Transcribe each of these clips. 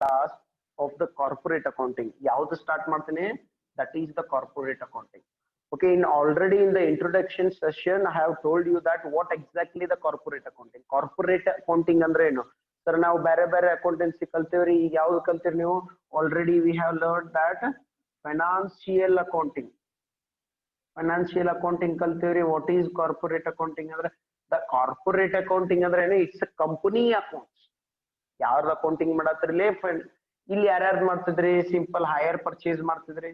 class of the corporate accounting. ಯಾವುದು start ಮಾಡ್ತೀನಿ? That is the corporate accounting. Okay, already in the introduction session, I have told you that what exactly the corporate accounting. Corporate accounting ಅಂದ್ರೆ ಏನು? Sir, ನಾವು ಬೇರೆ ಬೇರೆ accountancy ಕಲ್ತೀವ್ರಿ. ಈಗ ಯಾವ್ದು ಕಲ್ತೀರಿ ನೀವು? Already we have learned that financial accounting. Financial accounting ಕಲ್ತೀವ್ರಿ. What is corporate accounting ಅಂದ್ರೆ? The corporate accounting ಅಂದ್ರೆ ಏನು? It's a company accounts. ಯಾವ್ದು ಅಕೌಂಟಿಂಗ್ ಮಾಡತ್ರಿಲೇ? ಇಲ್ಲಿ ಯಾರ್ಯಾರು ಮಾಡ್ತಿದ್ರಿ? ಸಿಂಪಲ್ ಹೈಯರ್ ಪರ್ಚೇಸ್ ಮಾಡ್ತಿದ್ರಿ,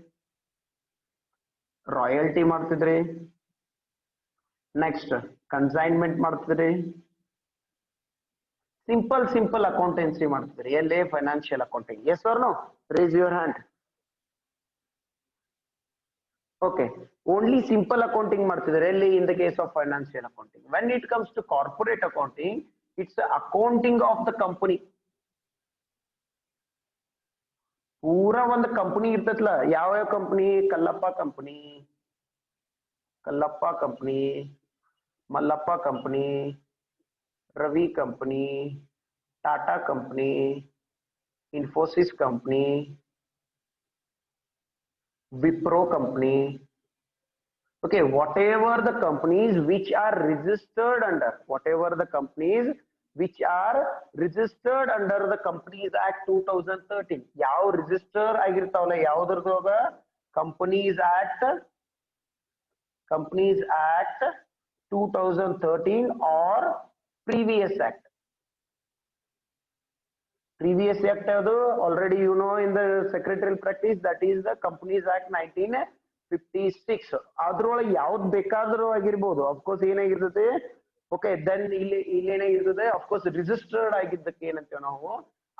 ರಾಯಲ್ಟಿ ಮಾಡ್ತಿದ್ರಿ, ನೆಕ್ಸ್ಟ್ ಕನ್ಸೈನ್ಮೆಂಟ್ ಮಾಡ್ತಿದ್ರಿ, ಸಿಂಪಲ್ ಅಕೌಂಟೆನ್ಸಿ ಮಾಡ್ತಿದ್ರಿ. ಎಲ್ಲಿ? Financial accounting. Yes or no? Raise your hand. Okay, only simple accounting ಮಾಡ್ತಿದ್ರೆ ಎಲ್ಲಿ? In the case of financial accounting. When it comes to corporate accounting, it's accounting of the company. ಪೂರಾ ಒಂದು company ಇರ್ತೈತ್ಲ. ಯಾವ company? Kallappa company, Kallappa company, Mallappa company, Ravi company, Tata company, Infosys company, Wipro company. Okay, whatever the companies which are registered under, whatever the companies which are registered under the Companies Act 2013, ಯಾವ register ಆಗಿರ್ತಾವಲ್ಲ ಯಾವ್ದ್ರದೊಳಗ? Companies Act 2013 or previous act. Previous act ಯಾವುದು? Already you know in the secretarial practice, that is the Companies Act 1956. ಅದ್ರೊಳಗೆ ಯಾವ್ದು ಬೇಕಾದ್ರೂ ಆಗಿರ್ಬೋದು. Of course ಏನಾಗಿರ್ತದೆ? Okay, then ಇಲ್ಲಿ ಏನಾಗಿರ್ತದೆ? Of course registered ಆಗಿದ್ದಕ್ಕೆ ಏನಂತೀವಿ ನಾವು?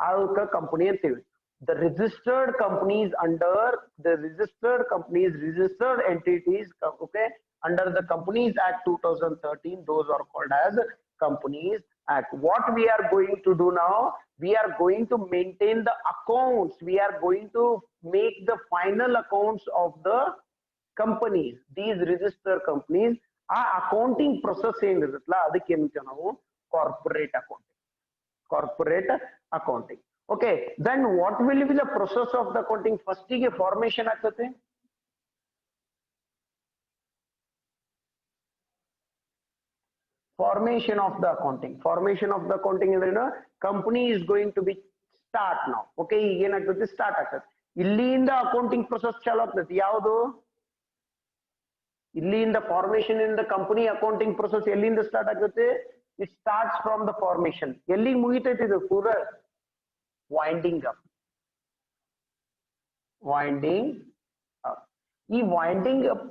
ಅದಕ್ಕೆ ಕಂಪನಿ ಅಂತೀವಿ. The registered companies under the registered entities, okay, under the Companies Act 2013, those are called as Companies Act. What we are going to do now? We are going to maintain the accounts. We are going to make the final accounts of the companies. These registered companies, ಆ accounting process ಏನಿರುತ್ತಲ್ಲ ಅದಕ್ಕೆ ಏನಂತೀವಿ ನಾವು? Corporate accounting. Corporate accounting. Okay, then what will be the process of the accounting? ಫಸ್ಟಿಗೆ formation ಆಗ್ತದೆ. Formation of the accounting. Formation of the accounting ಅಂದ್ರೆ company is going to be start ನಾವು. Okay, ಈಗ ಏನಾಗ್ತದೆ? ಸ್ಟಾರ್ಟ್ ಆಗ್ತದೆ. ಇಲ್ಲಿಂದ accounting process ಚಾಲು ಆಗ್ತದೆ. ಯಾವುದು? ಇಲ್ಲಿಂದ ಫಾರ್ಮೇಶನ್ ಇಂದ ಕಂಪನಿ ಅಕೌಂಟಿಂಗ್ ಪ್ರೊಸೆಸ್ ಎಲ್ಲಿಂದ ಸ್ಟಾರ್ಟ್ ಆಗ್ತದೆ? It starts from the formation. ಎಲ್ಲಿಗೆ ಮುಗಿತೈತಿ ಇದು? ಪೂರಾ ವೈಂಡಿಂಗ್ ಅಪ್. Winding up. ಈ ವೈಂಡಿಂಗ್ ಅಪ್,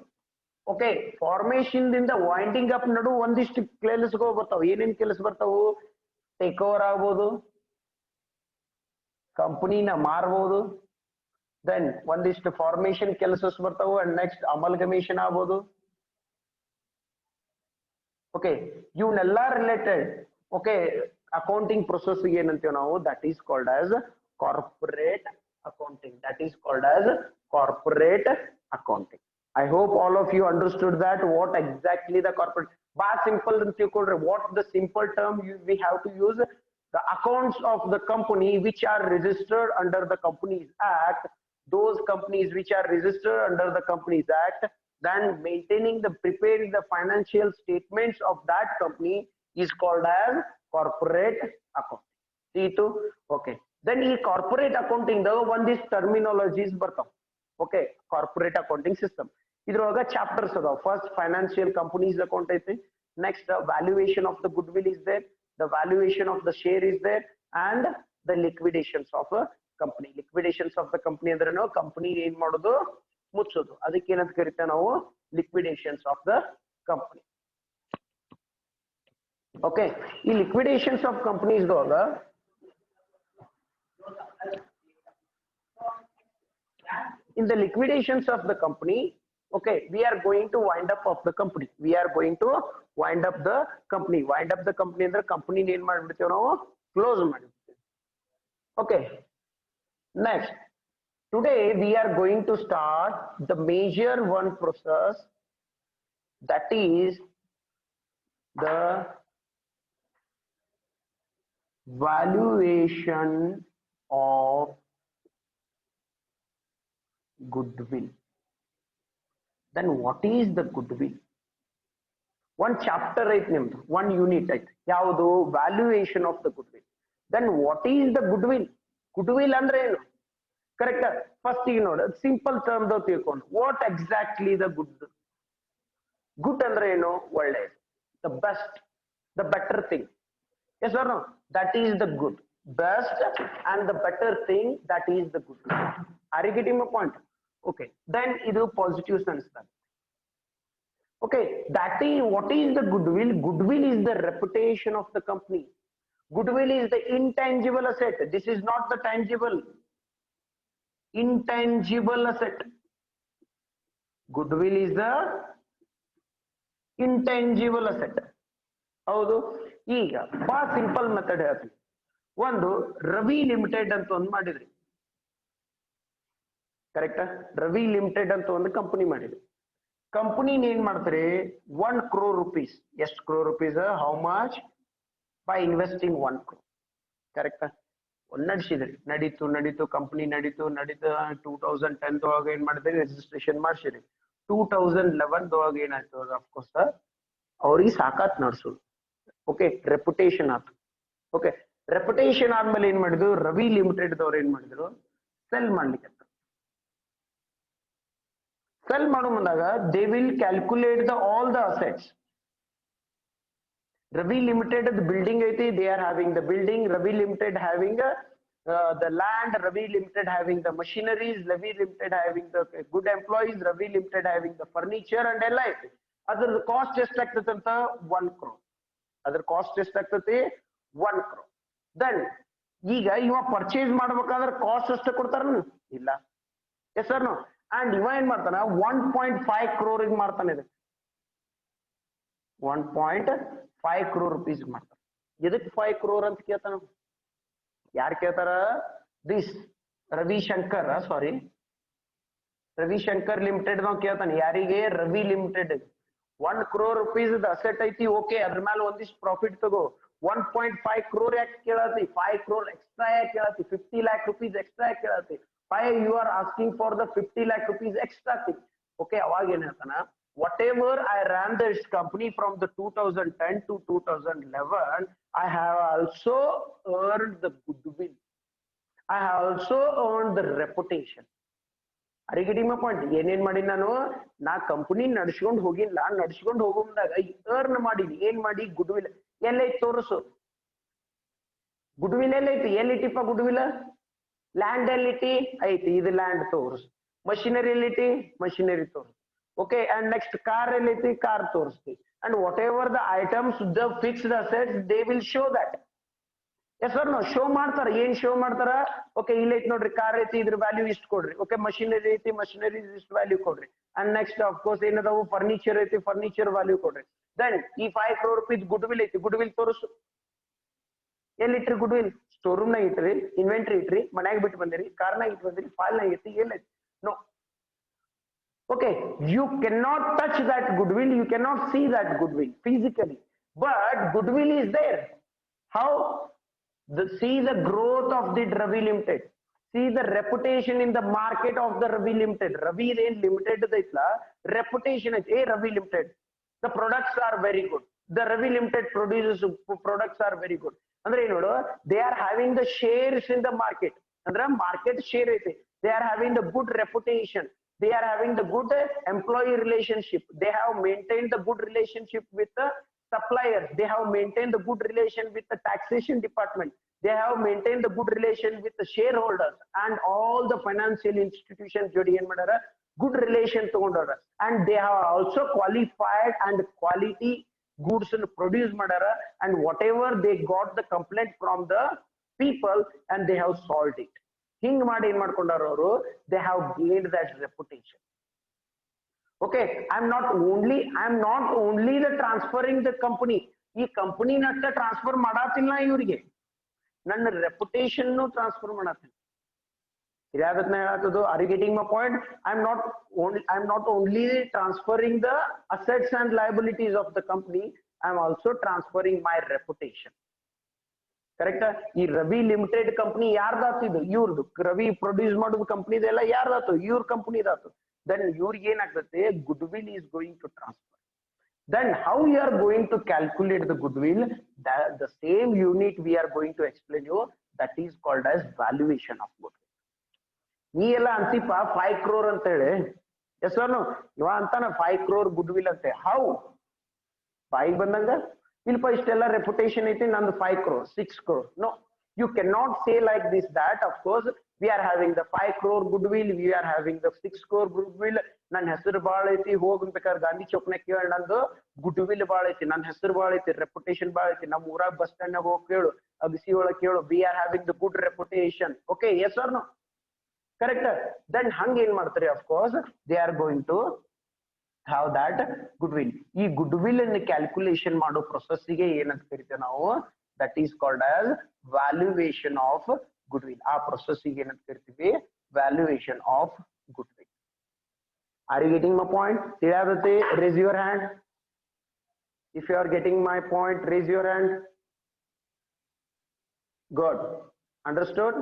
ಓಕೆ, ಫಾರ್ಮೇಶನ್ ದಿಂದ ವೈಂಡಿಂಗ್ ಅಪ್ ನಡು ಒಂದಿಷ್ಟು ಕೆಲಸಗಳು ಬರ್ತಾವ. ಏನೇನ್ ಕೆಲಸ ಬರ್ತಾವು? ಟೇಕ್ ಓವರ್ ಆಗ್ಬೋದು, ಕಂಪನಿನ ಮಾರ್ಬೋದು, ದೆನ್ ಒಂದಿಷ್ಟು ಫಾರ್ಮೇಶನ್ ಕೆಲಸಸ್ ಬರ್ತಾವು, ಅಂಡ್ ನೆಕ್ಸ್ಟ್ ಅಮಲ್ಗಮೇಶನ್ ಆಗ್ಬೋದು. ಓಕೆ, ಇವನ್ನೆಲ್ಲ ರಿಲೇಟೆಡ್ ಓಕೆ ಅಕೌಂಟಿಂಗ್ ಪ್ರೊಸೆಸ್ ಏನಂತೀವಿ ನಾವು? That is called as corporate accounting. That is called as corporate accounting. I hope all of you understood that what exactly the corporate. By simple what the simple term we have to use? The accounts of the company which are registered under the Companies Act. Those companies which are registered under the Companies Act, then maintaining the preparing the financial statements of that company is called as corporate accounting. See to? Okay. Then ಈ corporate accounting ಒಂದಿಷ್ಟು terminologies ಬರ್ತಾವ. Okay, corporate accounting system ಇದ್ರೊಳಗ chapters ಅದಾವ. First financial companies account ಐತಿ, next valuation of the goodwill is there, the valuation of the share is there, and the liquidations of company. Liquidations of the company ಅಂದ್ರೆ ನಾವು company ಏನ್ ಮಾಡೋದು? ಮುಚ್ಚೋದು. ಅದಕ್ಕೆ ಏನಂತ ಕರಿತೇವೆ ನಾವು? ಲಿಕ್ವಿಡೇಷನ್ಸ್ ಆಫ್ ದ ಕಂಪನಿ. ಓಕೆ, ಈ ಲಿಕ್ವಿಡೇಷನ್ಸ್ ಆಫ್ ಕಂಪನೀಸ್ ಒಳಗ in the liquidations of the company, okay, we are going to wind up of the company. We are going to wind up the company. Wind up the company ಅಂದ್ರೆ company ಏನ್ ಮಾಡ್ಬಿಡ್ತೇವೆ ನಾವು? Close ಮಾಡ್ಬಿಡ್ತೇವೆ. Okay, next today we are going to start the major one process, that is the valuation of goodwill. Then what is the goodwill? One chapter ಐತ್ ನಿಮ್ದು, one unit ಐತ್, ಯಾವುದು valuation of the goodwill. Then what is the goodwill? Goodwill ಅಂದ್ರೆ ಏನು? Correct. First ಈಗ ನೋಡ simple term ದಾಗ ತಿಳ್ಕೊಂಡು what exactly the good. Good ಅಂದ್ರೆ ಏನು? ಒಳ್ಳೆಯದು, the best, the better thing. Yes or no? That is the good. Best and the better thing, that is the good. Are you getting my point? Okay, then idu positive sense that. Okay, that is what is the goodwill? Goodwill is the reputation of the company. Goodwill is the intangible asset. This is not the tangible. Intangible asset. Goodwill is the intangible asset. ಹೌದು. ಈಗ ಬಹಳ simple method ಹೇಳ್ತೀನಿ. ಒಂದು Ravi limited ಅಂತ ಒಂದು ಮಾಡಿದ್ರಿ, ಕರೆಕ್ಟಾ? Ravi limited ಅಂತ ಒಂದು ಕಂಪನಿ ಮಾಡಿದ್ರಿ. ಕಂಪನಿನ ಏನ್ ಮಾಡ್ತಾರೆ? 1 crore rupees. ಎಷ್ಟು crore rupees? How much? By investing 1 crore. ಕರೆಕ್ಟಾ? ನಡೆಸಿದ್ರಿ, ನಡೀತು ಕಂಪನಿ ನಡೀತು 2010 ದೊಳಗ ಏನ್ ಮಾಡಿದ್ರಿ? ರಿಜಿಸ್ಟ್ರೇಷನ್ ಮಾಡ್ಸಿದ್ರಿ. 2011 ದೊಳಗ ಏನಾಯ್ತು? ಅಫ್ಕೋರ್ಸ್ ಅವ್ರಿಗೆ ಸಾಕಾತ್ ನಡ್ಸೋದು. ಓಕೆ, ರೆಪ್ಯುಟೇಷನ್ ಆಯ್ತು. ಓಕೆ, ರೆಪ್ಯುಟೇಷನ್ ಆದ್ಮೇಲೆ ಏನ್ ಮಾಡಿದ್ರು? ರವಿ ಲಿಮಿಟೆಡ್ ದವ್ರು ಏನ್ ಮಾಡಿದ್ರು? ಸೆಲ್ ಮಾಡ್ಲಿಕ್ಕೆ. ಸೆಲ್ ಮಾಡೋ ಮುಂದಾಗ they will calculate the all the assets. Ravi Limited, the building ಐತಿ, they are having the building. Ravi Limited having the land. Ravi Limited having the machineries. Ravi Limited having the good employees. Ravi Limited having the furniture and ಎಲ್ಲ ಐತಿ. ಅದ್ರ cost ಎಷ್ಟಾಗ್ತದೆ ಅಂತ? 1 crore. ಅದ್ರ cost ಎಷ್ಟಾಗ್ತದೆ? 1 crore. Then ಈಗ ಇವ purchase ಮಾಡ್ಬೇಕಾದ್ರೆ ಕಾಸ್ಟ್ ಎಷ್ಟು ಕೊಡ್ತಾರ? ಇಲ್ಲ. S sir no? ಅಂಡ್ ಇವ ಏನ್ ಮಾಡ್ತಾನ? 1.5 crore ಮಾಡ್ತಾನೆ. ಇದಕ್ಕೆ 1.5 crore rupees ಮಾಡ್ತಾರ. ಇದಕ್ಕೆ 5 crore ಅಂತ ಕೇಳ್ತಾನ. ಯಾರು ಕೇಳ್ತಾರ? This Ravishankar, sorry Ravishankar limited ನಾವು ಕೇಳ್ತಾನೆ. ಯಾರಿಗೆ? Ravi limited. 1 crore rupees asset ಐತಿ, ಓಕೆ, ಅದ್ರ ಮೇಲೆ ಒಂದಿಷ್ಟು ಪ್ರಾಫಿಟ್ ತಗೋ. 1.5 crore ಯಾಕೆ ಕೇಳತಿ? 5 crore ಎಕ್ಸ್ಟ್ರಾ ಯಾಕೆ ಕೇಳತಿ? 50 lakh rupees ಎಕ್ಸ್ಟ್ರಾ ಯಾಕೆ ಕೇಳತಿ? Why you are asking for the 50 lakh rupees extra thing? Okay, ಅವಾಗ ಏನ್ ಹೇಳ್ತಾನ? Whatever I ran this company from the 2010 to 2011, I have also earned the goodwill. I have also earned the reputation. Are you getting my point? ಏನೇನ್ ಮಾಡಿ ನಾ company ನಡ್ಸ್ಕೊಂಡ್ ಹೋಗಿಲ್ಲ, ನಡ್ಸ್ಕೊಂಡ್ ಹೋಗುವಾಗ earn ಮಾಡೀನಿ. ಏನ್ ಮಾಡಿ? ಗುಡ್ವಿಲ್. ಎಲ್ಲೈತಿ ತೋರಿಸು. ಗುಡ್ವಿಲ್ ಎಲ್ಲೈತಿ? ಎಲ್ಲಿಟ್ಟಿಪ್ಪ ಗುಡ್ವಿಲ್? ಲ್ಯಾಂಡ್ ಎಲ್ಲಿಟ್ಟಿ? ಐತಿ, ಇದು ಲ್ಯಾಂಡ್ ತೋರಿಸು. ಮಷಿನರಿ ಎಲ್ಲಿಟ್ಟಿ? ಮಷಿನರಿ ತೋರಿಸು. ಓಕೆ, ಅಂಡ್ ನೆಕ್ಸ್ಟ್ ಕಾರ್ ಎಲ್ಲೈತಿ? ಕಾರ್ ತೋರಿಸ್ತಿ. And whatever the items, the fixed assets, they will show that. Yes sir no? Show ಮಾಡ್ತಾರ. ಏನ್ ಶೋ ಮಾಡ್ತಾರ? ಓಕೆ, ಇಲ್ಲೈತಿ ನೋಡ್ರಿ, ಕಾರ್ ಐತಿ, ಇದ್ರ ವ್ಯಾಲ್ಯೂ ಇಷ್ಟು ಕೊಡ್ರಿ. ಓಕೆ, ಮಷಿನರಿ ಐತಿ, ಮಷಿನರಿ ಇಷ್ಟು ವ್ಯಾಲ್ಯೂ ಕೊಡ್ರಿ. ಅಂಡ್ ನೆಕ್ಸ್ಟ್ ಅಫ್ಕೋರ್ಸ್ ಏನದಾವು? ಫರ್ನಿಚರ್ ಐತಿ, ಫರ್ನಿಚರ್ ವ್ಯಾಲ್ಯೂ ಕೊಡ್ರಿ. ದೆನ್ ಈ 5 crore rupees ಗುಡ್ವಿಲ್ ಐತಿ, ಗುಡ್ವಿಲ್ ತೋರಿಸು. ಎಲ್ಲಿಟ್ರಿ ಗುಡ್ವಿಲ್? ಸ್ಟೋರ್ ರೂಮ್ ನಾಗ ಇಟ್ರಿ, ಇನ್ವೆಂಟ್ರಿ ಇಟ್ರಿ, ಮನ್ಯಾಗ ಬಿಟ್ಟು ಬಂದಿರಿ, ಕಾರ್ನಾಗ ಇಟ್ಟು ಬಂದಿರಿ, ಫೈಲ್ ನಾಗ ಐತಿ, ಎಲ್ಲೈತಿ? No. Okay, you cannot touch that goodwill, you cannot see that goodwill physically, but goodwill is there. How? See the growth of the Ravi Limited, see the reputation in the market of the Ravi Limited. Ravi Limited daitla reputation is a Ravi Limited. The products are very good. The Ravi Limited produces products are very good. Andre nodu, they are having the shares in the market. Andre market share ಐತಿ. They are having the good reputation. They are having the good employee relationship. They have maintained the good relationship with the suppliers. They have maintained the good relation with the taxation department. They have maintained the good relation with the shareholders and all the financial institutions. Jodi en madara good relation tagondara, and they have also qualified and quality goods and produce madara, and whatever they got the complaint from the people, and they have solved it. ಹಿಂಗ್ ಮಾಡಿ ಏನ್ ಮಾಡ್ಕೊಂಡಾರ ಅವರು? They have gained that reputation. Okay, I am not only the transferring the company. ಈ ಕಂಪನಿನ ಅಷ್ಟ transfer ಮಾಡಾತಿಲ್ಲ ಇವರಿಗೆ, ನನ್ನ reputation transfer ಮಾಡಾತೀನಿ. ಯಾವ್ದನ್ನ ಹೇಳತ್ತದು? Are you getting my point? I am not only transferring the assets and liabilities of the company, I am also transferring my reputation. Correct. ಈ Ravi limited company ಯಾರ್ದಾತು? ಇದು ಇವ್ರದ್ದು. ರವಿ ಪ್ರೊಡ್ಯೂಸ್ ಮಾಡೋದು ಕಂಪನಿದೆಲ್ಲ ಯಾರ್ದಾತು? ಇವ್ರ ಕಂಪನಿದಾತು. ದೆನ್ ಇವ್ರಿಗೆ ಏನಾಗ್ತದೆ? Goodwill is going to transfer. Then how you are going to calculate the goodwill? The same unit we are going to explain you, that is called as valuation of goodwill. ನೀ ಎಲ್ಲ ಅಂತಿಪ್ಪ 5 crore ಅಂತ ಹೇಳಿ, S no ಇವ ಅಂತಾನ 5 crore goodwill ಅಂತೆ. How ಬಾಯಿಗೆ ಬಂದಂಗ? ಇಲ್ಪ ಇಷ್ಟೆಲ್ಲ ರೆಪ್ಯುಟೇಷನ್ ಐತಿ, ನಂದು 5 crore 6 crore. No, you cannot say like this that of course we are having the 5 crore goodwill, we are having the 6 crore goodwill. ನನ್ನ ಹೆಸರು ಬಾಳ ಐತಿ, ಹೋಗ್ಬೇಕಾದ್ರೆ ಗಾಂಧಿ ಚೌಕ್ನ ಕೇಳ, ನಂದು ಗುಡ್ವಿಲ್ ಬಾಳ ಐತಿ, ನನ್ನ ಹೆಸರು ಬಾಳ ಐತಿ, ರೆಪ್ಯುಟೇಷನ್ ಬಾಳ ಐತಿ, ನಮ್ಮ ಊರಾಗ ಬಸ್ ಸ್ಟ್ಯಾಂಡ್ ನಾಗ ಹೋಗಿ ಕೇಳು, ಅಗಸಿ ಒಳಗೆ ಕೇಳು, we are having the good reputation. Okay, yes or no? Correct. Then ಹಂಗ ಏನ್ ಮಾಡ್ತಾರೆ? Of course they are going to have that goodwill. ಈ ಗುಡ್ವಿಲ್ ಅನ್ನು ಕ್ಯಾಲ್ಕುಲೇಷನ್ ಮಾಡೋ ಪ್ರೊಸೆಸ್ಸಿಗೆ ಏನಂತ ಕರಿತೇವೆ ನಾವು? That is called as valuation of goodwill. ಆ ಪ್ರೊಸೆಸ್ಸಿಗೆ ಏನಂತ ಕರಿತೀವಿ? Valuation of goodwill. Are you getting my point? Raise your hand. If you are getting my point, raise your hand. Good. Understood?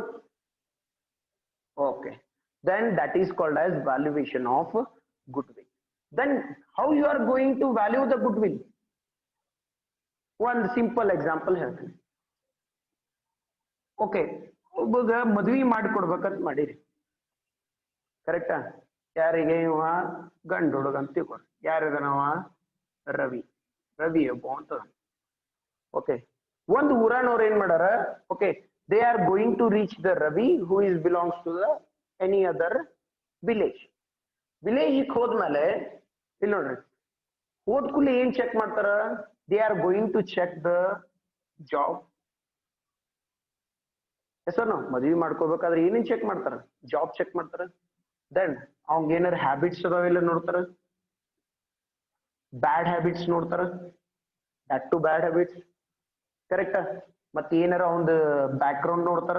Okay. Then that is called as valuation of goodwill. Then how you are going to value the goodwill? One simple example here. Okay. ಒಬ್ಬಗ ಮದ್ವಿ ಮಾಡಿಕೊಡ್ಬೇಕಂತ ಮಾಡಿರಿ, ಕರೆಕ್ಟಾ? ಯಾರಿಗೆ? ಇವ ಗಂಡು ಹುಡುಗ ಅಂತ ತಿಳ್ಕೊರಿ. ಯಾರಿದನವ? ರವಿ. ರವಿ ಒಬ್ಬ ಅಂತ. ಓಕೆ, ಒಂದು ಊರಾನವ್ರು ಏನ್ ಮಾಡ್ಯಾರ? Okay, they are going to reach the Ravi who is belongs to the any other village. Village ಹೋದ್ಮೇಲೆ ಇಲ್ಲಿ ನೋಡ್ರಿ, ಹೋದ್ ಕೂಡಲೇ ಏನ್ ಚೆಕ್ ಮಾಡ್ತಾರ? They are going to check the job. ಹೆಸರು ಮದ್ವಿ ಮಾಡ್ಕೋಬೇಕಾದ್ರೆ ಏನೇನ್ ಚೆಕ್ ಮಾಡ್ತಾರ? ಜಾಬ್ ಚೆಕ್ ಮಾಡ್ತಾರ. ದೆನ್ ಅವ್ನ ಏನಾರ ಹ್ಯಾಬಿಟ್ಸ್ ಅದಾವೆಲ್ಲ ನೋಡ್ತಾರ, ಬ್ಯಾಡ್ ಹ್ಯಾಬಿಟ್ಸ್ ನೋಡ್ತಾರ, that to bad habits, correct. ಮತ್ತೆ ಏನಾರ ಒಂದು ಬ್ಯಾಕ್ ಗ್ರೌಂಡ್ ನೋಡ್ತಾರ.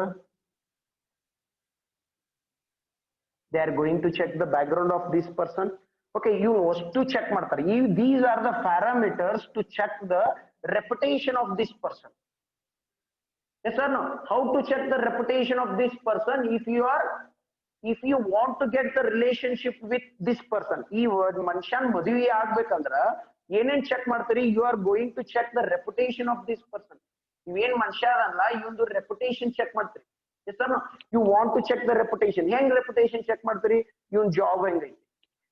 They are going to check the background of this person. Okay, ಇವು ಅಷ್ಟು ಚೆಕ್ ಮಾಡ್ತಾರೆ. These are the parameters to check the reputation of this person. Yes or no? How to check the reputation of this person? If you want to get the relationship with this person, ಈ ಮನುಷ್ಯನ್ ಮದುವೆ ಆಗ್ಬೇಕಂದ್ರ ಏನೇನ್ check ಮಾಡ್ತೀರಿ? You are going to check the reputation of this person. ಇವೇನ್ ಮನುಷ್ಯ ಅದಲ್ಲ, ಇವಂದು reputation check ಮಾಡ್ತೀರಿ. Yes or no? You want to check the reputation. ಹೆಂಗ್ ರೆಪ್ಯುಟೇಷನ್ ಚೆಕ್ ಮಾಡ್ತೀರಿ? ಇವನ್ ಜಾಬ್ ಹೆಂಗೈತಿ,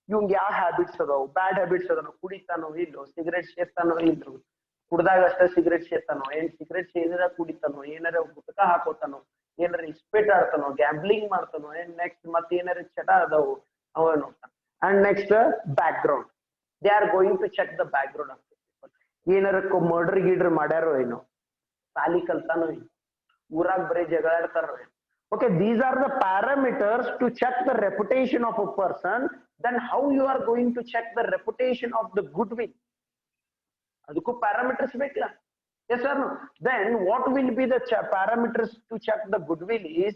ಇವಂಗ್ ಯಾವ ಹ್ಯಾಬಿಟ್ಸ್ ಅದಾವ, ಬ್ಯಾಡ್ ಹ್ಯಾಬಿಟ್ಸ್ ಅದಾವ, ಕುಡಿತಾನೋ ಇಲ್ಲೋ, ಸಿಗರೇಟ್ ಸೇರ್ತಾನೋ ಇಲ್ಲೋ, ಕುಡ್ದಾಗ ಅಷ್ಟೇ ಸಿಗರೇಟ್ ಸೇರ್ತಾನೋ, ಏನ್ ಸಿಗರೇಟ್ ಸೇರಿದ ಕುಡಿತಾನೋ, ಏನಾರ ಗುಟ್ಕ ಹಾಕೋತಾನೋ, ಏನಾರ ಇಸ್ಪೇಟ್ ಆಡ್ತಾನೋ, ಗ್ಯಾಂಬ್ಲಿಂಗ್ ಮಾಡ್ತಾನೋ, ಏನ್ ನೆಕ್ಸ್ಟ್ ಮತ್ತೆ ಏನಾರ ಚಟ ಅದಾವು ಅವ ನೋಡ್ತಾನ. And next background. They are going to check the background of people. ಏನಾರ ಮರ್ಡರ್ ಗೀಡ್ರ್ ಮಾಡ್ಯಾರೋ ಏನೋ, ಸಾಲಿ ಕಲ್ತಾನೋ ಏನೋ, ಊರಾಗ ಬರೀ ಜಗಳಾಡ್ತಾರೋ ಏನೋ. Okay, these are the parameters to check the reputation of a person. Then how you are going to check the reputation of the goodwill? ಅದಕ್ಕೂ ಪ್ಯಾರಾಮೀಟರ್ಸ್ ಬೇಕಲ್ಲ? Yes or no? Then what will be the parameters to check the goodwill is,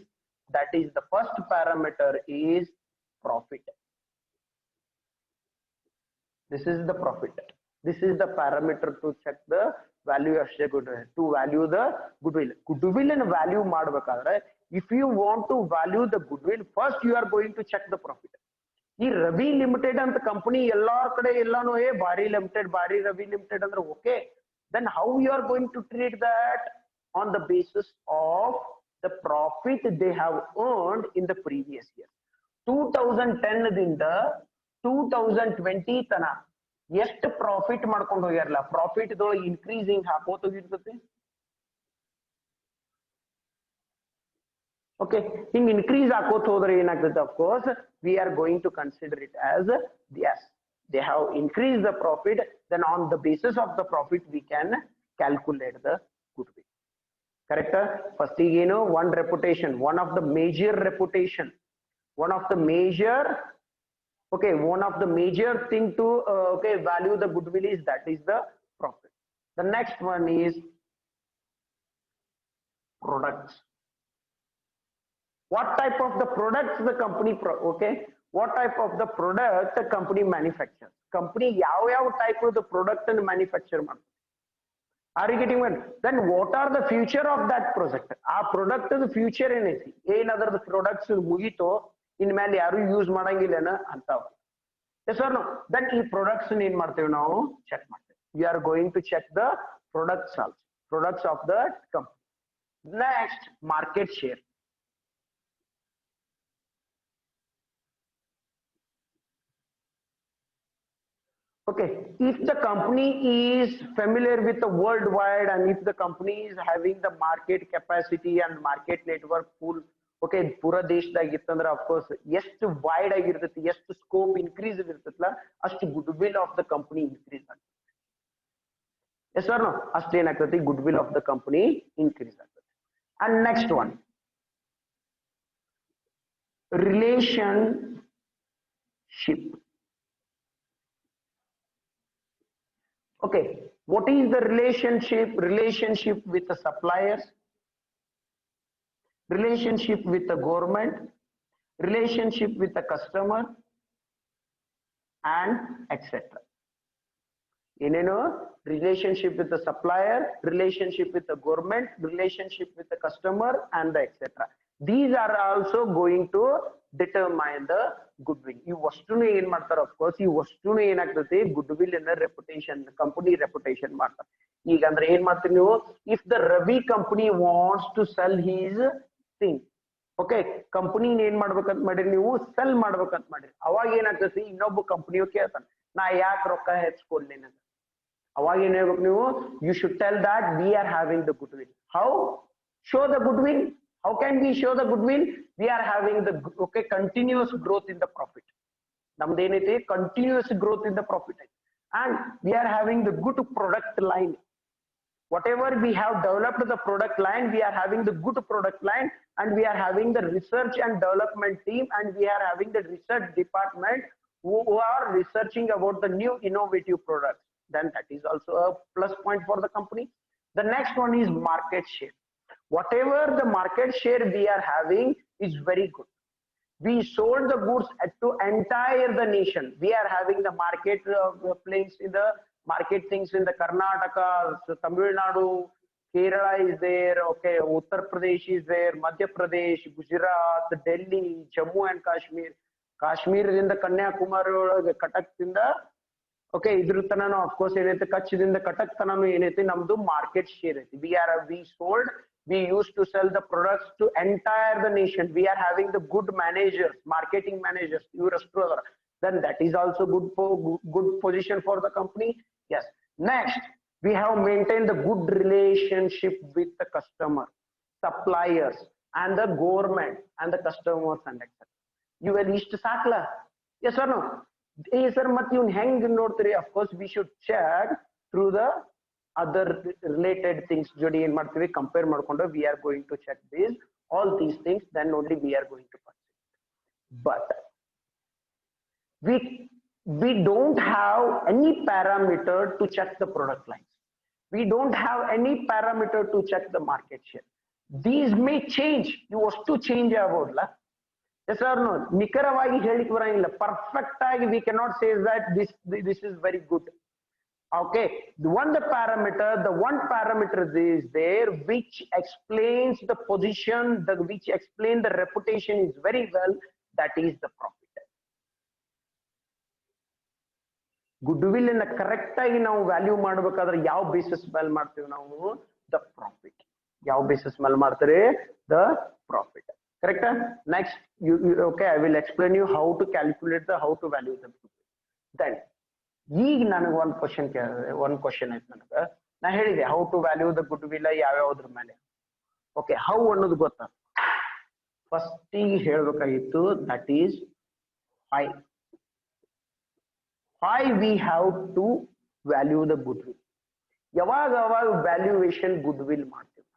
that is the first parameter is profit. This is the profit. This is the parameter to check the value of the goodwill, to value the goodwill. Goodwill and value ಮಾಡಬೇಕಾದ್ರೆ, if you want to value the goodwill, first you are going to check the profit. ಈ Ravi limited ಅಂತ company ಎಲ್ಲಾರ ಕಡೆ ಎಲ್ಲಾನು ಬಾರಿ limited, ಬಾರಿ Ravi limited ಅಂದ್ರೆ okay. Then how you are going to treat that? On the basis of the profit they have earned in the previous year. 2010 ದಿಂದ 2020 ತನ ಎಷ್ಟು ಪ್ರಾಫಿಟ್ ಮಾಡ್ಕೊಂಡು ಹೋಗ್ಯಾರಲ್ಲ, ಪ್ರಾಫಿಟ್ ಇನ್ಕ್ರೀಸಿಂಗ್ ಹಾಕೋತ ಹೋಗಿರ್ತದೆ. Okay, ಹಿಂಗ್ ಇನ್ಕ್ರೀಸ್ ಹಾಕೋತ ಹೋದ್ರೆ ಏನಾಗ್ತದೆ? Of course we are going to consider it as, yes, they have increased the profit. Then on the basis of the profit we can calculate the goodwill. Correct? First ಏನು? One reputation, one of the major reputation, one of the major, okay, one of the major thing to okay value the goodwill is, that is the profit. The next one is products. What type of the products the company okay, what type of the product the company manufactures? Company ಯಾವ type of the product and manufacture ಮಾಡ್ತಾರೆ? Are you getting one? Then what are the future of that project? Our product is the future ಏನೈತಿ ಏನಾದ್ರ products ಮುಗಿತೋ ಇನ್ಮೇಲೆ ಯಾರು use ಮಾಡಂಗಿಲ್ಲನ ಅಂತಾವ. Yes or no? Then ಈ products ಏನ್ ಮಾಡ್ತೇವೆ ನಾವು ಚೆಕ್ ಮಾಡ್ತೇವೆ. We are going to check the products also, products of the company. Next, market share. Okay, if the company is familiar with the worldwide and if the company is having the market capacity and market network full, okay, pura deshdag ittandra of course ಎಷ್ಟು wide ಆಗಿರ್ತೈತಿ ಎಷ್ಟು scope increase ಇರ್ತೈತಲ್ಲ ಅಷ್ಟು goodwill of the company increase ಆಗ್ತದೆ. Yes or no? ಅಷ್ಟು ಏನಾಗ್ತೈತಿ goodwill of the company increase ಆಗ್ತದೆ. And next one, relationship. Okay, what is the relationship? Relationship with the suppliers, relationship with the government, relationship with the customer, and etc. Relationship with the supplier, relationship with the government, relationship with the customer, and the etc. These are also going to determine the goodwill. You ವಸ್ತುನು ಏನ್ ಮಾಡ್ತಾರ of course ಈ ವಸ್ತುನು ಏನಾಗ್ತದೆ goodwill and reputation, company reputation ಮಾಡ್ತಾರೆ. ಈಗ ಅಂದ್ರೆ ಏನ್ ಮಾಡ್ತೀರಿ ನೀವು, if the Ravi company wants to sell his thing, okay, company ಏನ್ ಮಾಡ್ಬೇಕಂತ ಮಾಡಿರಿ ನೀವು ಸೆಲ್ ಮಾಡ್ಬೇಕಂತ ಮಾಡಿರಿ, ಅವಾಗ ಏನಾಗ್ತದೆ ಇನ್ನೊಬ್ಬ ಕಂಪನಿಯು ಕೇಳ್ತಾನೆ ನಾ ಯಾಕೆ ರೊಕ್ಕ ಹೆಚ್ಚಿಕೊಡ್ಲಿ ಅಂತ. ಅವಾಗ ಏನ್ ಹೇಳ್ಬೇಕು ನೀವು, you should tell that we are having the goodwill. How? Show the goodwill. How can we show the goodwill? We are having the continuous growth in the profit. ನಮ್ದು ಏನೈತಿ continuous growth in the profit, and we are having the good product line. Whatever we have developed the product line, we are having the good product line, and we are having the research and development team, and we are having the research department who are researching about the new innovative products. Then that is also a plus point for the company. The next one is market share. Whatever the market share we are having is very good. We sold the goods to entire the nation. We are having the market place in the market things in the Karnataka, Tamil Nadu, Kerala is there, okay, Uttar Pradesh is there, Madhya Pradesh, Gujarat, Delhi, Jammu and Kashmir, Kashmir in the Kanyakumari, Cuttack in the, okay, idru tananu of course enaithe Kutch inda Cuttack tananu enaithe namdu market share ಐತಿ. We sold, we used to sell the products to entire the nation. We are having the good managers, marketing managers, then that is also good position for the company. Yes. Next, we have maintained the good relationship with the customer, suppliers, and the government, and the customers, and etc. You will list sakla? Yes or no? Yes sir, mat you hang nodtiri. Of course we should check through the other related things jodi en marthivi compare madkondu we are going to check these all these things, then only we are going to purchase. But we don't have any parameter to check the product lines. We don't have any parameter to check the market share. These may change. You was to change about la. Yes or no? Nikaravagi helik varangilla. Perfect agi we cannot say that this is very good. Okay, the one parameter is there which explains the position, which explains the reputation is very well, that is the profit. Goodwill in the correct agi ನಾವು value ಮಾಡಬೇಕಾದ್ರೆ ಯಾವ basis ಮೇಲೆ ಮಾಡ್ತೀವಿ ನಾವು, the profit. ಯಾವ basis ಮೇಲೆ ಮಾಡ್ತಾರೆ, the profit. Correct? Next, okay, I will explain you how to calculate how to value the goodwill. Then ಈಗ ನನಗೆ ಒಂದು ಕ್ವಶನ್ ಐತೆ ನನಗೆ, ನಾ ಹೇಳಿದೆ how to value the goodwill ಯಾವ್ಯಾವ್ದ್ರ ಮೇಲೆ. ಓಕೆ, ಹೌ ಅನ್ನೋದು ಗೊತ್ತಾ, ಫಸ್ಟ್ ಈಗ ಹೇಳ್ಬೇಕಾಗಿತ್ತು, that is why we have to value the goodwill. ಯಾವಾಗ ವ್ಯಾಲ್ಯೂಯೇಷನ್ ಗುಡ್ವಿಲ್ ಮಾಡ್ತೀವಿ.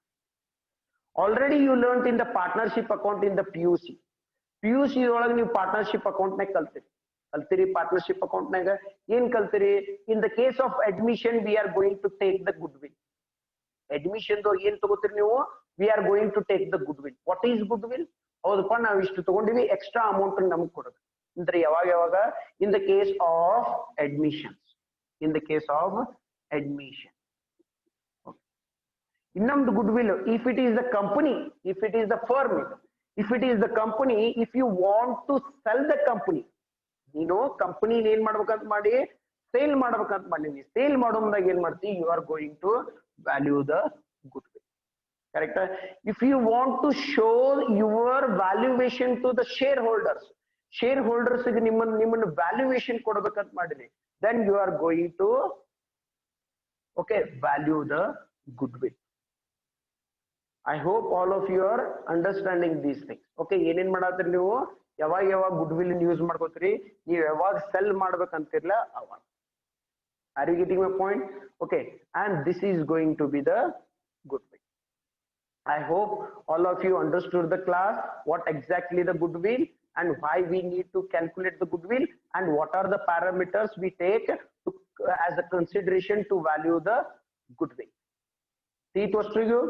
Already you learn in the partnership account in the PUC ಒಳಗೆ ನೀವು ಪಾರ್ಟ್ನರ್ಶಿಪ್ ಅಕೌಂಟ್ ನಾಗ ಕಲ್ತಿರಿ ಪಾರ್ಟ್ನರ್ಶಿಪ್ ಅಕೌಂಟ್ ನಾಗ ಏನ್ ಕಲ್ತಿರಿ, in the case of admission we are going to take the goodwill. Admission ಏನ್ ತಗೋತೀರಿ ನೀವು, we are going to take the goodwill. What is goodwill? ಹೌದಪ್ಪ ನಾವು ಇಷ್ಟು ತಗೊಂಡಿವಿ, ಎಕ್ಸ್ಟ್ರಾ ಅಮೌಂಟ್ ನಮ್ಗೆ ಕೊಡೋದು ಅಂದ್ರೆ ಯಾವಾಗ ಇನ್ ದ ಕೇಸ್ ಆಫ್ ಅಡ್ಮಿಷನ್ಸ್, ಇನ್ನೊಂದು goodwill, if it is the company, if it is the firm, if it is the company, if you want to sell the company, ನೀನು company ಏನ್ ಮಾಡ್ಬೇಕಂತ ಮಾಡಿ ಸೇಲ್ ಮಾಡ್ಬೇಕಂತ ಮಾಡಿದೀನಿ, ಸೇಲ್ ಮಾಡೋ ಮುಂದಾಗ ಏನ್ ಮಾಡ್ತಿ, you are going to value the goodwill. Correct? If you want to show your valuation to the shareholders, shareholders ಗೆ ನಿಮ್ಮನ್ನ valuation ಕೊಡಬೇಕಂತ ಮಾಡಿದೀನಿ, then you are going to okay value the goodwill. I hope all of you are understanding these things. Okay, ಏನೇನ್ ಮಾಡತ್ತೀರಿ ನೀವು, ಯಾವಾಗ goodwill use ಮಾಡ್ಕೋತೀರಿ, ನೀವು ಯಾವಾಗ ಸೆಲ್ ಮಾಡ್ಬೇಕಂತಿರ್ಲ ಅವಾಗ. Are you getting my point? Okay, and this is going to be the goodwill. I hope all of you understood the class, what exactly the goodwill and why we need to calculate the goodwill and what are the parameters we take to, as a consideration to value the goodwill. See it was to you?